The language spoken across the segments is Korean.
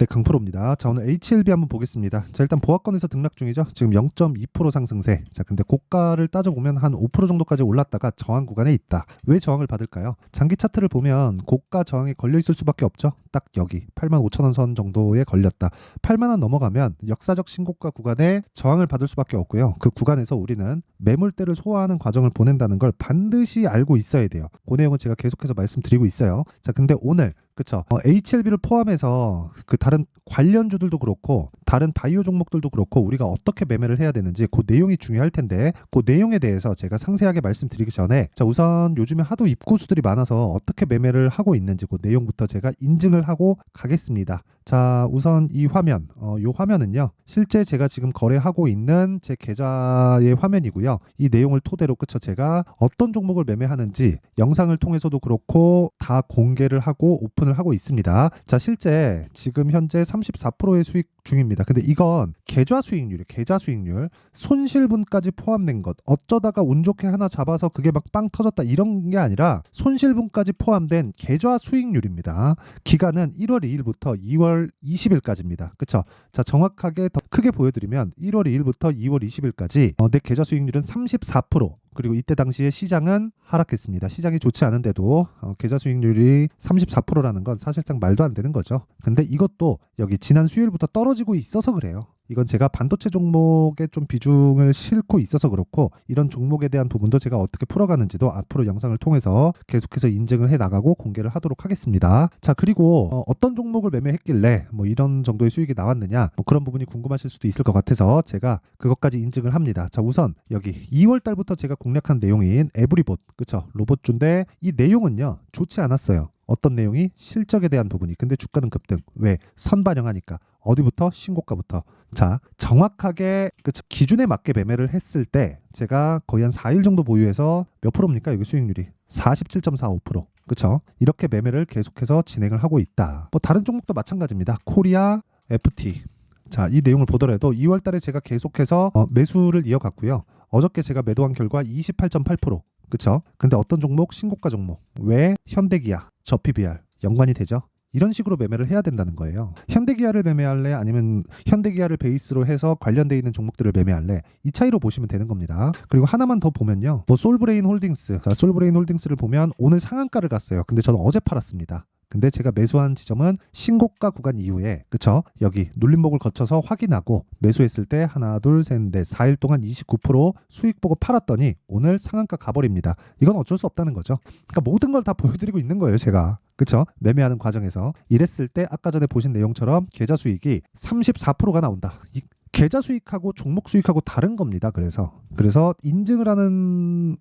네, 강프로입니다. 자, 오늘 HLB 한번 보겠습니다. 자, 일단 보합권에서 등락 중이죠. 지금 0.2% 상승세. 자, 근데 고가를 따져보면 한 5% 정도까지 올랐다가 저항 구간에 있다. 왜 저항을 받을까요? 장기 차트를 보면 고가 저항에 걸려 있을 수밖에 없죠. 딱 여기 85,000원 선 정도에 걸렸다. 8만 원 넘어가면 역사적 신고가 구간에 저항을 받을 수밖에 없고요. 그 구간에서 우리는 매물대를 소화하는 과정을 보낸다는 걸 반드시 알고 있어야 돼요. 그 내용은 제가 계속해서 말씀드리고 있어요. 자, 근데 오늘 그쵸. HLB를 포함해서 그 다른 관련주들도 그렇고 다른 바이오 종목들도 그렇고 우리가 어떻게 매매를 해야 되는지 그 내용이 중요할 텐데 그 내용에 대해서 제가 상세하게 말씀드리기 전에 자, 우선 요즘에 하도 입고수들이 많아서 어떻게 매매를 하고 있는지 그 내용부터 제가 인증을 하고 가겠습니다. 자, 우선 이 화면, 이 화면은요 실제 제가 지금 거래하고 있는 제 계좌의 화면이고요. 이 내용을 토대로 그쵸, 제가 어떤 종목을 매매하는지 영상을 통해서도 그렇고 다 공개를 하고 오픈을 하고 있습니다. 자, 실제 지금 현재 34%의 수익 중입니다. 근데 이건 계좌 수익률이에요. 계좌 수익률. 손실분까지 포함된 것. 어쩌다가 운 좋게 하나 잡아서 그게 막 빵 터졌다 이런 게 아니라 손실분까지 포함된 계좌 수익률입니다. 기간은 1월 2일부터 2월 20일까지입니다. 그쵸? 자, 정확하게 더 크게 보여드리면 1월 2일부터 2월 20일까지 내 계좌 수익률은 34%. 그리고 이때 당시에 시장은 하락했습니다. 시장이 좋지 않은데도 계좌 수익률이 34%라는 건 사실상 말도 안 되는 거죠. 근데 이것도 여기 지난 수요일부터 떨어지고 있어서 그래요. 이건 제가 반도체 종목에 좀 비중을 싣고 있어서 그렇고 이런 종목에 대한 부분도 제가 어떻게 풀어가는지도 앞으로 영상을 통해서 계속해서 인증을 해 나가고 공개를 하도록 하겠습니다. 자, 그리고 어떤 종목을 매매했길래 뭐 이런 정도의 수익이 나왔느냐 뭐 그런 부분이 궁금하실 수도 있을 것 같아서 제가 그것까지 인증을 합니다. 자, 우선 여기 2월 달부터 제가 공략한 내용인 에브리봇, 그쵸? 로봇주인데 이 내용은요 좋지 않았어요. 어떤 내용이? 실적에 대한 부분이. 근데 주가는 급등. 왜? 선반영하니까. 어디부터? 신고가부터. 자, 정확하게 그쵸? 기준에 맞게 매매를 했을 때 제가 거의 한 4일 정도 보유해서 몇 프로입니까? 여기 수익률이 47.45%. 그쵸? 이렇게 매매를 계속해서 진행을 하고 있다. 뭐 다른 종목도 마찬가지입니다. 코리아 FT. 자, 이 내용을 보더라도 2월 달에 제가 계속해서 매수를 이어갔고요. 어저께 제가 매도한 결과 28.8%. 그쵸? 근데 어떤 종목? 신고가 종목. 왜? 현대기아, 저PBR 연관이 되죠? 이런 식으로 매매를 해야 된다는 거예요. 현대기아를 매매할래? 아니면 현대기아를 베이스로 해서 관련되어 있는 종목들을 매매할래? 이 차이로 보시면 되는 겁니다. 그리고 하나만 더 보면요. 뭐 솔브레인 홀딩스. 자, 솔브레인 홀딩스를 보면 오늘 상한가를 갔어요. 근데 저는 어제 팔았습니다. 근데 제가 매수한 지점은 신고가 구간 이후에 그쵸? 여기 눌림목을 거쳐서 확인하고 매수했을 때 하나 둘 셋 넷 4일 동안 29% 수익 보고 팔았더니 오늘 상한가 가버립니다. 이건 어쩔 수 없다는 거죠. 그러니까 모든 걸 다 보여드리고 있는 거예요, 제가. 그쵸? 매매하는 과정에서 이랬을 때 아까 전에 보신 내용처럼 계좌 수익이 34%가 나온다. 이 계좌 수익하고 종목 수익하고 다른 겁니다. 그래서 인증을 하는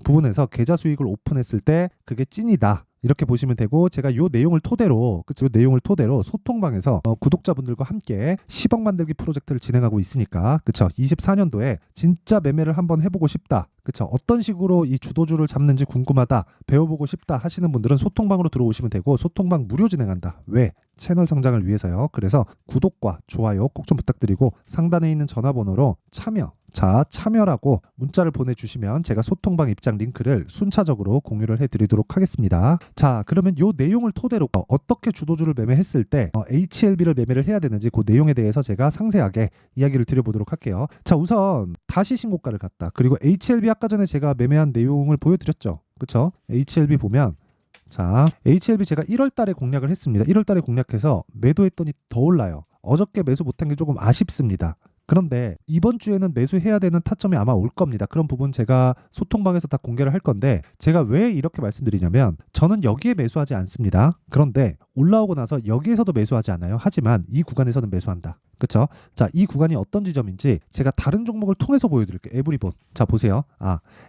부분에서 계좌 수익을 오픈했을 때 그게 찐이다. 이렇게 보시면 되고 제가 요 내용을 토대로 그쵸? 요 내용을 토대로 소통방에서 구독자분들과 함께 10억 만들기 프로젝트를 진행하고 있으니까 그쵸? 24년도에 진짜 매매를 한번 해보고 싶다. 그쵸? 어떤 식으로 이 주도주를 잡는지 궁금하다. 배워보고 싶다 하시는 분들은 소통방으로 들어오시면 되고 소통방 무료 진행한다. 왜? 채널 성장을 위해서요. 그래서 구독과 좋아요 꼭 좀 부탁드리고 상단에 있는 전화번호로 참여라고 문자를 보내주시면 제가 소통방 입장 링크를 순차적으로 공유를 해드리도록 하겠습니다. 자, 그러면 이 내용을 토대로 어떻게 주도주를 매매했을 때 HLB를 매매를 해야 되는지 그 내용에 대해서 제가 상세하게 이야기를 드려보도록 할게요. 자, 우선 다시 신고가를 갔다. 그리고 HLB 아까 전에 제가 매매한 내용을 보여드렸죠. 그쵸? HLB 보면 자, HLB 제가 1월 달에 공략을 했습니다. 1월 달에 공략해서 매도했더니 더 올라요. 어저께 매수 못한 게 조금 아쉽습니다. 그런데 이번 주에는 매수해야 되는 타점이 아마 올 겁니다. 그런 부분 제가 소통방에서 다 공개를 할 건데 제가 왜 이렇게 말씀드리냐면 저는 여기에 매수하지 않습니다. 그런데 올라오고 나서 여기에서도 매수하지 않아요. 하지만 이 구간에서는 매수한다. 그쵸? 자, 이 구간이 어떤 지점인지 제가 다른 종목을 통해서 보여드릴게요. 에브리봇. 자, 보세요.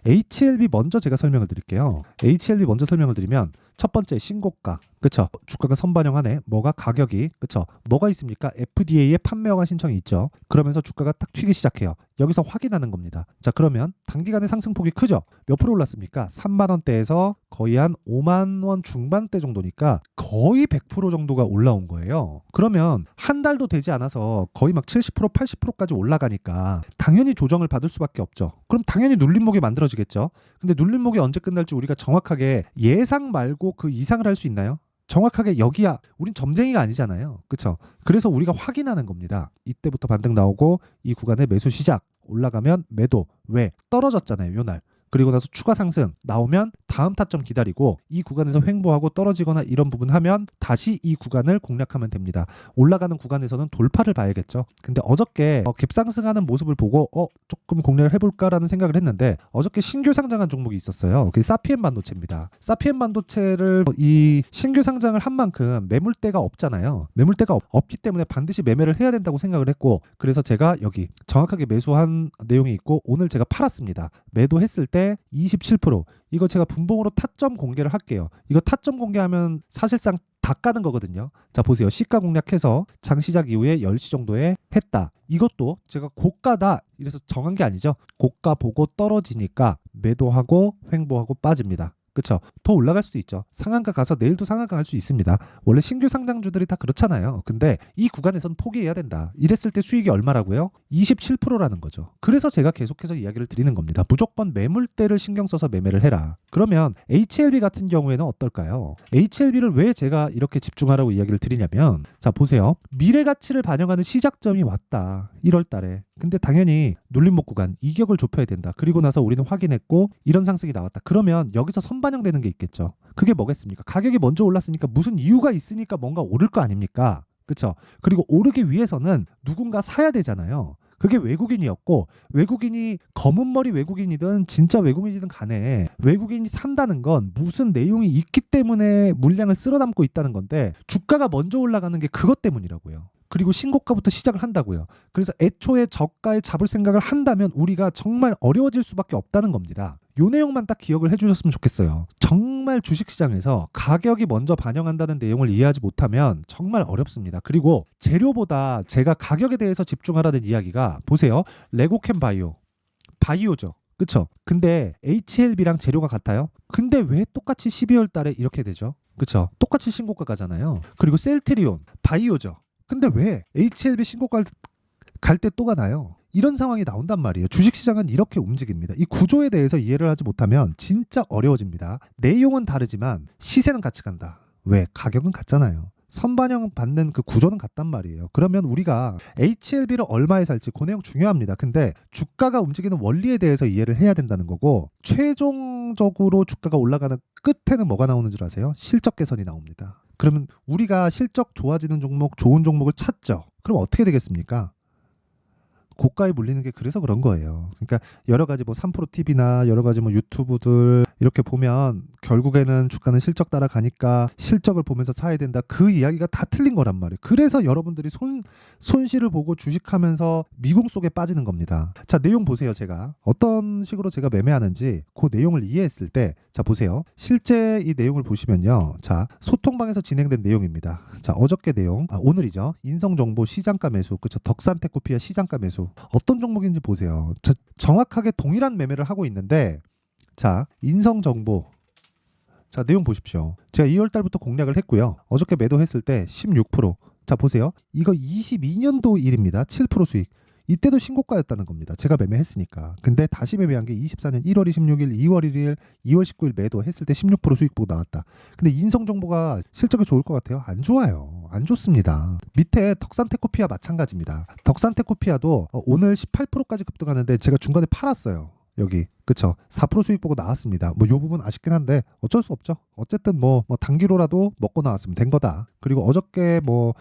HLB 먼저 제가 설명을 드릴게요. HLB 먼저 설명을 드리면 첫 번째 신고가. 그쵸? 주가가 선반영하네. 뭐가 가격이. 그쵸? 뭐가 있습니까? FDA에 판매 허가 신청이 있죠. 그러면서 주가가 딱 튀기 시작해요. 여기서 확인하는 겁니다. 자, 그러면 단기간에 상승폭이 크죠? 몇 프로 올랐습니까? 3만 원대에서 거의 한 5만 원 중반대 정도니까 거의 100% 정도가 올라온 거예요. 그러면 한 달도 되지 않아서 거의 막 70%, 80%까지 올라가니까 당연히 조정을 받을 수밖에 없죠. 그럼 당연히 눌림목이 만들어지겠죠. 근데 눌림목이 언제 끝날지 우리가 정확하게 예상 말고 그 이상을 할 수 있나요? 정확하게 여기야. 우린 점쟁이가 아니잖아요. 그렇죠? 그래서 우리가 확인하는 겁니다. 이때부터 반등 나오고 이 구간에 매수 시작. 올라가면 매도. 왜? 떨어졌잖아요. 요날. 그리고 나서 추가 상승 나오면 다음 타점 기다리고 이 구간에서 횡보하고 떨어지거나 이런 부분 하면 다시 이 구간을 공략하면 됩니다. 올라가는 구간에서는 돌파를 봐야겠죠. 근데 어저께 갭상승하는 모습을 보고 조금 공략을 해볼까라는 생각을 했는데 어저께 신규 상장한 종목이 있었어요. 그게 사피엔 반도체입니다. 사피엔 반도체를 이 신규 상장을 한 만큼 매물대가 없잖아요. 매물대가 없기 때문에 반드시 매매를 해야 된다고 생각을 했고 그래서 제가 여기 정확하게 매수한 내용이 있고 오늘 제가 팔았습니다. 매도했을 때 27% 이거 제가 분봉으로 타점 공개를 할게요. 이거 타점 공개하면 사실상 다 까는 거거든요. 자 보세요. 시가 공략해서 장 시작 이후에 10시 정도에 했다. 이것도 제가 고가다 이래서 정한 게 아니죠. 고가 보고 떨어지니까 매도하고 횡보하고 빠집니다. 그렇죠? 더 올라갈 수도 있죠. 상한가 가서 내일도 상한가 갈 수 있습니다. 원래 신규 상장주들이 다 그렇잖아요. 근데 이 구간에선 포기해야 된다. 이랬을 때 수익이 얼마라고요? 27%라는 거죠. 그래서 제가 계속해서 이야기를 드리는 겁니다. 무조건 매물대를 신경 써서 매매를 해라. 그러면 HLB 같은 경우에는 어떨까요? HLB를 왜 제가 이렇게 집중하라고 이야기를 드리냐면 자 보세요. 미래 가치를 반영하는 시작점이 왔다. 1월 달에. 근데 당연히 눌림목 구간 이격을 좁혀야 된다. 그리고 나서 우리는 확인했고 이런 상승이 나왔다. 그러면 여기서 선반영되는 게 있겠죠. 그게 뭐겠습니까? 가격이 먼저 올랐으니까 무슨 이유가 있으니까 뭔가 오를 거 아닙니까? 그렇죠? 그리고 오르기 위해서는 누군가 사야 되잖아요. 그게 외국인이었고 외국인이 검은 머리 외국인이든 진짜 외국인이든 간에 외국인이 산다는 건 무슨 내용이 있기 때문에 물량을 쓸어 담고 있다는 건데 주가가 먼저 올라가는 게 그것 때문이라고요. 그리고 신고가부터 시작을 한다고요. 그래서 애초에 저가에 잡을 생각을 한다면 우리가 정말 어려워질 수밖에 없다는 겁니다. 요 내용만 딱 기억을 해주셨으면 좋겠어요. 정말 주식시장에서 가격이 먼저 반영한다는 내용을 이해하지 못하면 정말 어렵습니다. 그리고 재료보다 제가 가격에 대해서 집중하라는 이야기가 보세요. 레고캠 바이오죠. 그쵸? 근데 HLB랑 재료가 같아요? 근데 왜 똑같이 12월 달에 이렇게 되죠? 그쵸? 똑같이 신고가 가잖아요. 그리고 셀트리온 바이오죠. 근데 왜 HLB 신고가 갈 때 또 가나요? 이런 상황이 나온단 말이에요. 주식시장은 이렇게 움직입니다. 이 구조에 대해서 이해를 하지 못하면 진짜 어려워집니다. 내용은 다르지만 시세는 같이 간다. 왜? 가격은 같잖아요. 선반영 받는 그 구조는 같단 말이에요. 그러면 우리가 HLB를 얼마에 살지 그 내용 중요합니다. 근데 주가가 움직이는 원리에 대해서 이해를 해야 된다는 거고 최종적으로 주가가 올라가는 끝에는 뭐가 나오는 줄 아세요? 실적 개선이 나옵니다. 그러면 우리가 실적 좋아지는 종목, 좋은 종목을 찾죠. 그럼 어떻게 되겠습니까? 고가에 물리는 게 그래서 그런 거예요. 그러니까 여러 가지 뭐 3프로TV나 여러 가지 뭐 유튜브들 이렇게 보면 결국에는 주가는 실적 따라가니까 실적을 보면서 사야 된다. 그 이야기가 다 틀린 거란 말이에요. 그래서 여러분들이 손실을 보고 주식하면서 미궁 속에 빠지는 겁니다. 자, 내용 보세요. 제가 어떤 식으로 제가 매매하는지 그 내용을 이해했을 때 자, 보세요. 실제 이 내용을 보시면요. 자, 소통방에서 진행된 내용입니다. 자, 어저께 내용, 오늘이죠. 인성정보 시장가 매수, 그쵸? 덕산테크피아 시장가 매수. 어떤 종목인지 보세요. 정확하게 동일한 매매를 하고 있는데 자, 인성정보. 자, 내용 보십시오. 제가 2월 달부터 공략을 했고요. 어저께 매도했을 때 16%. 자, 보세요. 이거 22년도 일입니다. 7% 수익. 이때도 신고가였다는 겁니다. 제가 매매했으니까. 근데 다시 매매한 게 24년 1월 26일, 2월 1일, 2월 19일 매도했을 때 16% 수익 보고 나왔다. 근데 인성정보가 실적이 좋을 것 같아요? 안 좋아요. 안 좋습니다. 밑에 덕산테크피아 마찬가지입니다. 덕산테크피아도 오늘 18%까지 급등하는데 제가 중간에 팔았어요. 여기 그쵸? 4% 수익 보고 나왔습니다. 뭐 요 부분 아쉽긴 한데 어쩔 수 없죠. 어쨌든 뭐 단기로라도 먹고 나왔으면 된 거다. 그리고 어저께 뭐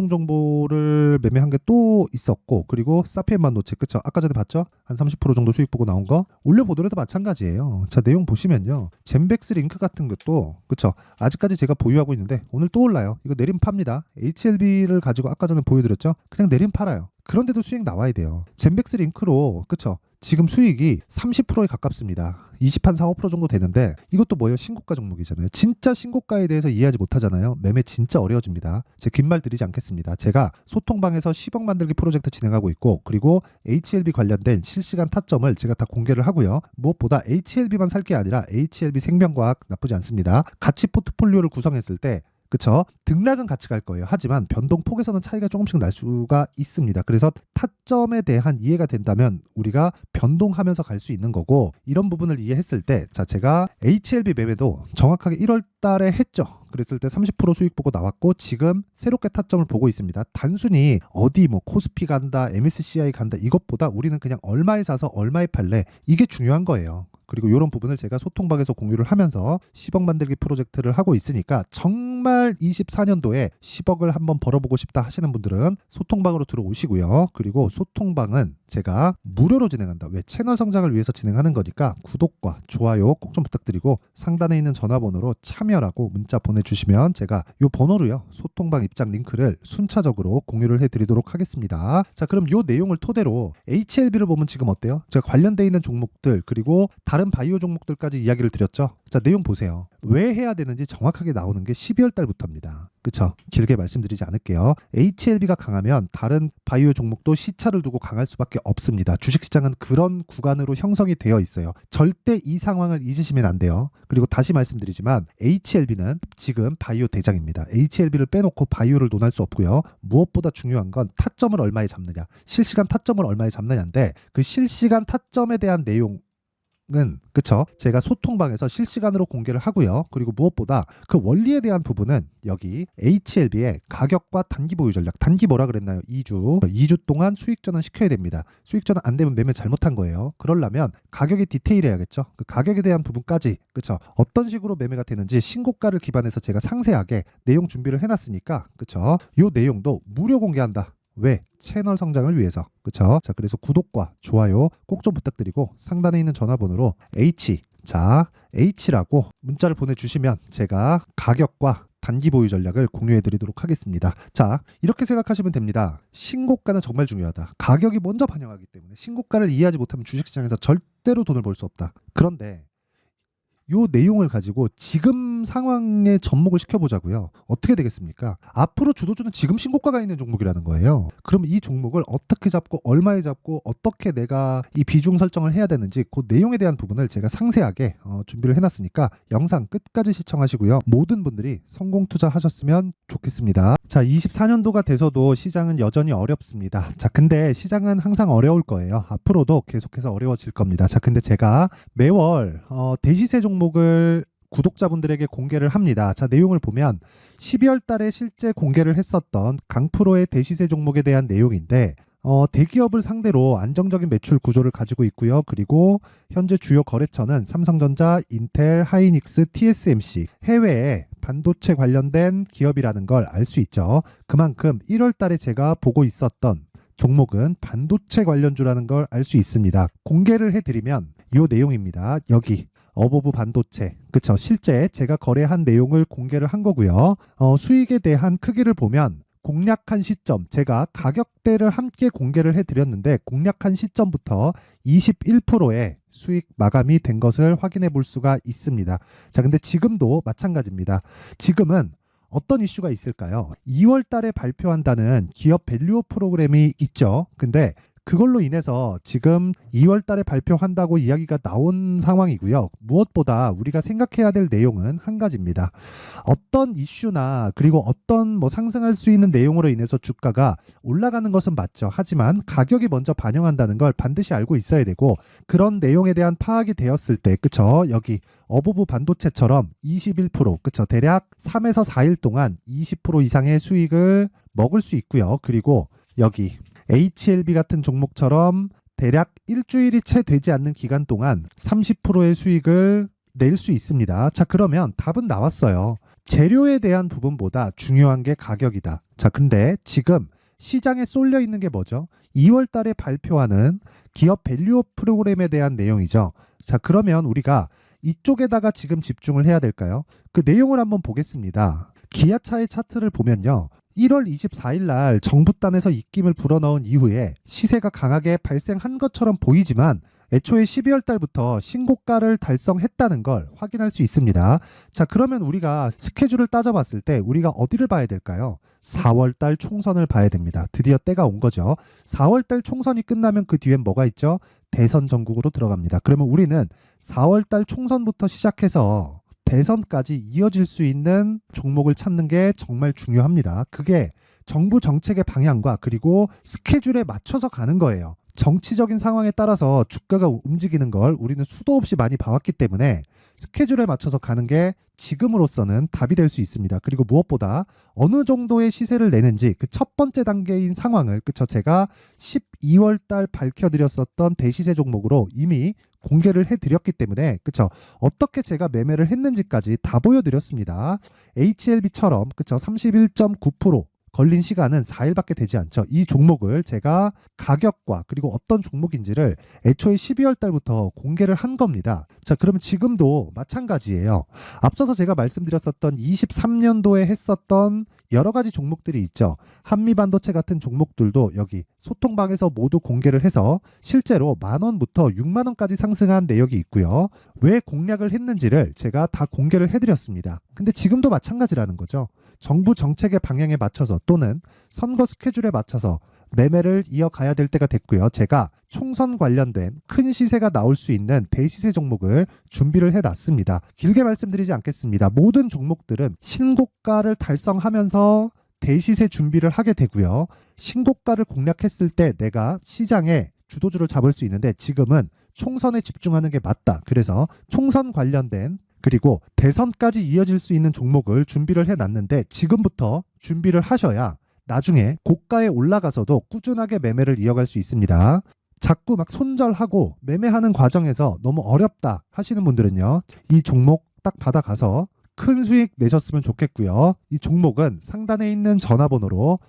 인성정보를 매매한 게 또 있었고 그리고 사피엔 반도체 그쵸? 아까 전에 봤죠? 한 30% 정도 수익 보고 나온 거 올려보더라도 마찬가지예요. 자, 내용 보시면요. 젠백스 링크 같은 것도 그쵸? 아직까지 제가 보유하고 있는데 오늘 또 올라요. 이거 내림 팝니다. HLB를 가지고 아까 전에 보여드렸죠? 그냥 내림 팔아요. 그런데도 수익 나와야 돼요. 젠백스 링크로 그쵸? 지금 수익이 30%에 가깝습니다. 20한 4, 5% 정도 되는데 이것도 뭐예요? 신고가 종목이잖아요. 진짜 신고가에 대해서 이해하지 못하잖아요. 매매 진짜 어려워집니다. 제 긴 말 드리지 않겠습니다. 제가 소통방에서 10억 만들기 프로젝트 진행하고 있고 그리고 HLB 관련된 실시간 타점을 제가 다 공개를 하고요. 무엇보다 HLB만 살 게 아니라 HLB 생명과학 나쁘지 않습니다. 가치 포트폴리오를 구성했을 때 그쵸? 등락은 같이 갈 거예요. 하지만 변동폭에서는 차이가 조금씩 날 수가 있습니다. 그래서 타점에 대한 이해가 된다면 우리가 변동하면서 갈 수 있는 거고, 이런 부분을 이해했을 때, 자, 제가 HLB 매매도 정확하게 1월 달에 했죠. 그랬을 때 30% 수익 보고 나왔고, 지금 새롭게 타점을 보고 있습니다. 단순히 어디 뭐 코스피 간다, MSCI 간다, 이것보다 우리는 그냥 얼마에 사서 얼마에 팔래, 이게 중요한 거예요. 그리고 이런 부분을 제가 소통방에서 공유를 하면서 10억 만들기 프로젝트를 하고 있으니까, 정말 24년도에 10억을 한번 벌어보고 싶다 하시는 분들은 소통방으로 들어오시고요. 그리고 소통방은 제가 무료로 진행한다. 왜? 채널 성장을 위해서 진행하는 거니까 구독과 좋아요 꼭 좀 부탁드리고, 상단에 있는 전화번호로 참여라고 문자 보내주시면 제가 이 번호로요, 소통방 입장 링크를 순차적으로 공유를 해드리도록 하겠습니다. 자, 그럼 이 내용을 토대로 HLB를 보면 지금 어때요? 제가 관련돼 있는 종목들 그리고 다른 바이오 종목들까지 이야기를 드렸죠. 자, 내용 보세요. 왜 해야 되는지 정확하게 나오는 게 12월 달부터입니다. 그쵸? 길게 말씀드리지 않을게요. HLB가 강하면 다른 바이오 종목도 시차를 두고 강할 수밖에 없습니다. 주식시장은 그런 구간으로 형성이 되어 있어요. 절대 이 상황을 잊으시면 안 돼요. 그리고 다시 말씀드리지만 HLB는 지금 바이오 대장입니다. HLB를 빼놓고 바이오를 논할 수 없고요. 무엇보다 중요한 건 타점을 얼마에 잡느냐, 실시간 타점을 얼마에 잡느냐인데, 그 실시간 타점에 대한 내용 은 그쵸? 제가 소통방에서 실시간으로 공개를 하고요. 그리고 무엇보다 그 원리에 대한 부분은 여기 HLB의 가격과 단기 보유 전략, 단기 뭐라 그랬나요? 2주 동안 수익 전환 시켜야 됩니다. 수익 전환 안 되면 매매 잘못한 거예요. 그러려면 가격이 디테일해야겠죠. 그 가격에 대한 부분까지, 그쵸? 어떤 식으로 매매가 되는지 신고가를 기반해서 제가 상세하게 내용 준비를 해놨으니까, 그쵸? 요 내용도 무료 공개한다. 왜? 채널 성장을 위해서. 그쵸? 자, 그래서 구독과 좋아요 꼭 좀 부탁드리고, 상단에 있는 전화번호로 H라고 문자를 보내주시면 제가 가격과 단기 보유 전략을 공유해 드리도록 하겠습니다. 자, 이렇게 생각하시면 됩니다. 신고가는 정말 중요하다. 가격이 먼저 반영하기 때문에 신고가를 이해하지 못하면 주식시장에서 절대로 돈을 벌 수 없다. 그런데 요 내용을 가지고 지금 상황에 접목을 시켜보자고요. 어떻게 되겠습니까? 앞으로 주도주는 지금 신고가가 있는 종목이라는 거예요. 그럼 이 종목을 어떻게 잡고 얼마에 잡고 어떻게 내가 이 비중 설정을 해야 되는지, 그 내용에 대한 부분을 제가 상세하게 준비를 해놨으니까 영상 끝까지 시청하시고요. 모든 분들이 성공 투자하셨으면 좋겠습니다. 자, 24년도가 돼서도 시장은 여전히 어렵습니다. 자, 근데 시장은 항상 어려울 거예요. 앞으로도 계속해서 어려워질 겁니다. 자, 근데 제가 매월 대시세 종목을 구독자분들에게 공개를 합니다. 자, 내용을 보면 12월 달에 실제 공개를 했었던 강프로의 대시세 종목에 대한 내용인데, 대기업을 상대로 안정적인 매출 구조를 가지고 있고요. 그리고 현재 주요 거래처는 삼성전자, 인텔, 하이닉스, TSMC, 해외에 반도체 관련된 기업이라는 걸 알 수 있죠. 그만큼 1월 달에 제가 보고 있었던 종목은 반도체 관련주라는 걸 알 수 있습니다. 공개를 해드리면 이 내용입니다. 여기 어보브 반도체, 그쵸? 실제 제가 거래한 내용을 공개를 한 거고요. 수익에 대한 크기를 보면 공략한 시점, 제가 가격대를 함께 공개를 해드렸는데 공략한 시점부터 21%의 수익 마감이 된 것을 확인해 볼 수가 있습니다. 자, 근데 지금도 마찬가지입니다. 지금은 어떤 이슈가 있을까요? 2월 달에 발표한다는 기업 밸류업 프로그램이 있죠. 근데 그걸로 인해서 지금 2월 달에 발표한다고 이야기가 나온 상황이고요. 무엇보다 우리가 생각해야 될 내용은 한 가지입니다. 어떤 이슈나 그리고 어떤 뭐 상승할 수 있는 내용으로 인해서 주가가 올라가는 것은 맞죠. 하지만 가격이 먼저 반영한다는 걸 반드시 알고 있어야 되고, 그런 내용에 대한 파악이 되었을 때, 그쵸? 여기 어보브 반도체처럼 21%, 그쵸? 대략 3에서 4일 동안 20% 이상의 수익을 먹을 수 있고요. 그리고 여기 HLB 같은 종목처럼 대략 일주일이 채 되지 않는 기간 동안 30%의 수익을 낼 수 있습니다. 자, 그러면 답은 나왔어요. 재료에 대한 부분보다 중요한 게 가격이다. 자, 근데 지금 시장에 쏠려 있는 게 뭐죠? 2월 달에 발표하는 기업 밸류업 프로그램에 대한 내용이죠. 자, 그러면 우리가 이쪽에다가 지금 집중을 해야 될까요? 그 내용을 한번 보겠습니다. 기아차의 차트를 보면요. 1월 24일 날 정부단에서 입김을 불어넣은 이후에 시세가 강하게 발생한 것처럼 보이지만 애초에 12월 달부터 신고가를 달성했다는 걸 확인할 수 있습니다. 자, 그러면 우리가 스케줄을 따져봤을 때 우리가 어디를 봐야 될까요? 4월 달 총선을 봐야 됩니다. 드디어 때가 온 거죠. 4월 달 총선이 끝나면 그 뒤엔 뭐가 있죠? 대선 전국으로 들어갑니다. 그러면 우리는 4월 달 총선부터 시작해서 대선까지 이어질 수 있는 종목을 찾는 게 정말 중요합니다. 그게 정부 정책의 방향과 그리고 스케줄에 맞춰서 가는 거예요. 정치적인 상황에 따라서 주가가 움직이는 걸 우리는 수도 없이 많이 봐왔기 때문에 스케줄에 맞춰서 가는 게 지금으로서는 답이 될 수 있습니다. 그리고 무엇보다 어느 정도의 시세를 내는지 그 첫 번째 단계인 상황을 그쵸 제가 12월 달 밝혀드렸었던 대시세 종목으로 이미 공개를 해드렸기 때문에 그쵸 어떻게 제가 매매를 했는지까지 다 보여드렸습니다. HLB처럼 그쵸 31.9% 걸린 시간은 4일밖에 되지 않죠. 이 종목을 제가 가격과 그리고 어떤 종목인지를 애초에 12월 달부터 공개를 한 겁니다. 자, 그러면 지금도 마찬가지예요. 앞서서 제가 말씀드렸었던 23년도에 했었던 여러 가지 종목들이 있죠. 한미반도체 같은 종목들도 여기 소통방에서 모두 공개를 해서 실제로 10,000원부터 60,000원까지 상승한 내역이 있고요. 왜 공략을 했는지를 제가 다 공개를 해드렸습니다. 근데 지금도 마찬가지라는 거죠. 정부 정책의 방향에 맞춰서 또는 선거 스케줄에 맞춰서 매매를 이어가야 될 때가 됐고요. 제가 총선 관련된 큰 시세가 나올 수 있는 대시세 종목을 준비를 해놨습니다. 길게 말씀드리지 않겠습니다. 모든 종목들은 신고가를 달성하면서 대시세 준비를 하게 되고요. 신고가를 공략했을 때 내가 시장에 주도주를 잡을 수 있는데 지금은 총선에 집중하는 게 맞다. 그래서 총선 관련된 그리고 대선까지 이어질 수 있는 종목을 준비를 해놨는데 지금부터 준비를 하셔야 나중에 고가에 올라가서도 꾸준하게 매매를 이어갈 수 있습니다. 자꾸 막 손절하고 매매하는 과정에서 너무 어렵다 하시는 분들은요. 이 종목 딱 받아가서 큰 수익 내셨으면 좋겠고요. 이 종목은 상단에 있는 전화번호로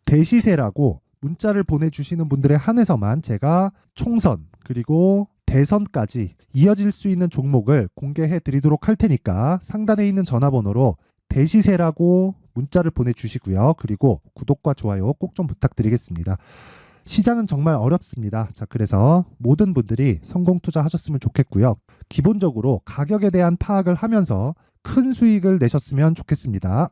대시세라고 문자를 보내주시는 분들에 한해서만 제가 총선 그리고 대선까지 이어질 수 있는 종목을 공개해 드리도록 할 테니까 상단에 있는 전화번호로 대시세라고 문자를 보내주시고요. 그리고 구독과 좋아요 꼭 좀 부탁드리겠습니다. 시장은 정말 어렵습니다. 자, 그래서 모든 분들이 성공 투자하셨으면 좋겠고요. 기본적으로 가격에 대한 파악을 하면서 큰 수익을 내셨으면 좋겠습니다.